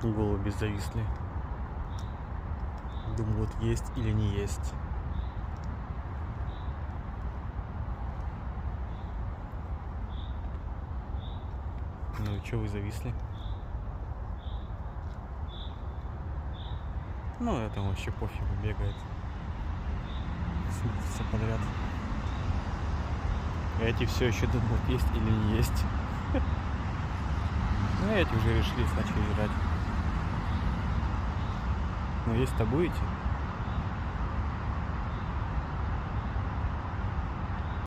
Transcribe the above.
Голуби зависли. Думают, есть или не есть. Ну и что вы зависли? Ну, это вообще пофигу, бегает. Все подряд. Эти все еще думают, есть или не есть. Ну, эти уже решили, начали жрать. Ну, есть-то будете?